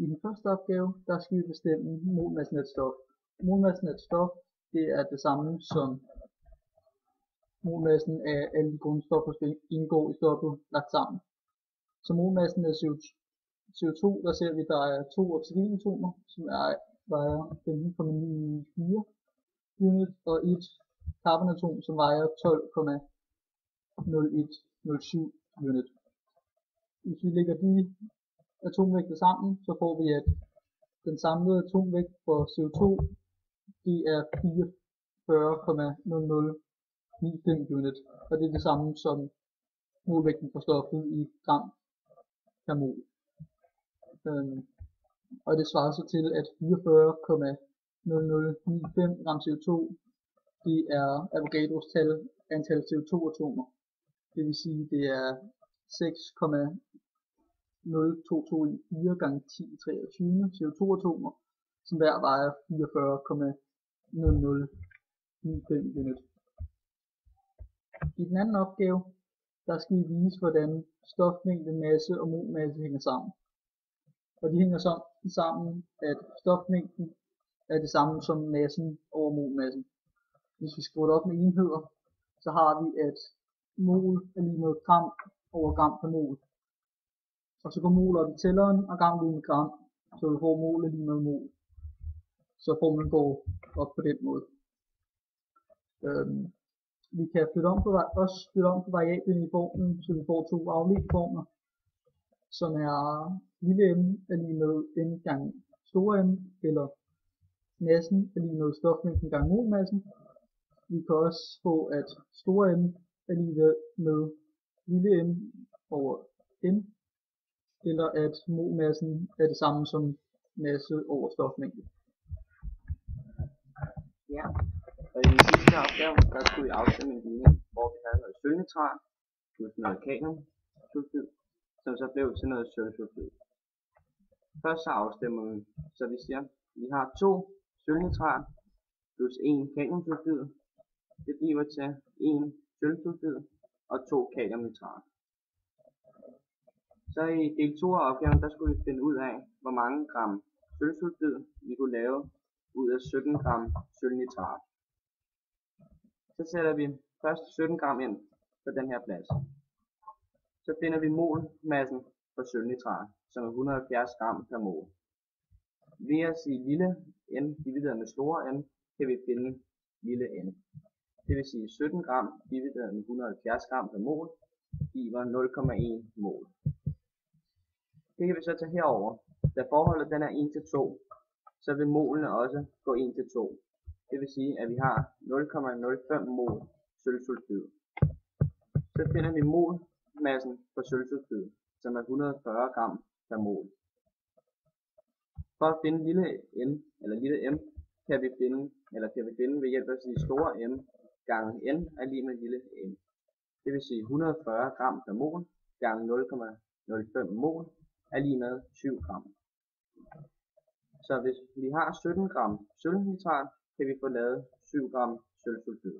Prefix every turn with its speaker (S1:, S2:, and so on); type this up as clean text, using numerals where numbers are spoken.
S1: I den første opgave, der skal vi bestemme molmassen af et stof. Molmassen af et stof, det er det samme som molmassen af alle de grundstoffer, der skal indgå i stoffet lagt sammen. Så molmassen af CO2, der ser vi, der er 2 oxygenatomer, som vejer 15,94 unit, og et carbonatom, som vejer 12,0107 unit. Hvis vi lægger de atomvægte sammen, så får vi, at den samlede atomvægt for CO2, det er 44,0095 unit, og det er det samme som molvægten for stoffet i gram per mol. Og det svarer så til, at 44,0095 gram CO2, det er Avogadros antal CO2-atomer. Det vil sige, det er 6,0224 gange 1023 CO2-atomer, som hver vejer 44,0095 unit. I den anden opgave, der skal vi vise, hvordan stofmængde, masse og molmasse hænger sammen. Og de hænger sammen, at stofmængden er det samme som massen over molmassen. Hvis vi skriver det op med enheder, så har vi, at mol er lige med gram over gram per mol. Og så går mol op i tælleren, og gram lige med gram, så vi får mol er lige med mol. Så formlen går op på den måde. Vi kan også flytte om på variablen i formlen, så vi får to afledte formler, som er lille m er lige med m gange store m, eller massen er lige med stofmængden gange molmassen. Vi kan også få, at store m er lige med lille m over m, eller at molmassen er det samme som masse over stofmængde.
S2: Ja, og i den sidste opgave, der skulle vi afstemme en ligning, hvor vi havde noget sølvnitrat plus noget kaliumsulfid, som så blev til noget sølvsulfid. Først så afstemmer vi, så vi siger, vi har 2 sølvnitrat plus 1 kaliumsulfid. Det bliver til 1 sølvsulfid og 2 kaliumnitrat. Så i del 2 af opgaven, der skulle vi finde ud af, hvor mange gram sølvsulfid vi kunne lave ud af 17 gram sølvnitrat. Så sætter vi først 17 gram ind på den her plads. Så finder vi molmassen for sølvnitrat, som er 170 gram per mol. Ved at sige lille n divideret med store n, kan vi finde lille n. Det vil sige 17 gram divideret med 170 gram per mol giver 0,1 mol. Det kan vi så tage herover. Da forholdet den er 1 til 2, så vil molene også gå 1 til 2. Det vil sige, at vi har 0,05 mol sølvsulfid. Så finder vi molmassen for sølvsulfid, som er 140 gram per mol. For at finde lille n eller lille m, kan vi finde ved hjælp af at sige store m gange n er lige med lille m. Det vil sige 140 gram per mol gange 0,05 mol er lige med 7 gram. Så hvis vi har 17 gram sølvnitrat, kan vi få lavet 7 gram sølvsulfid.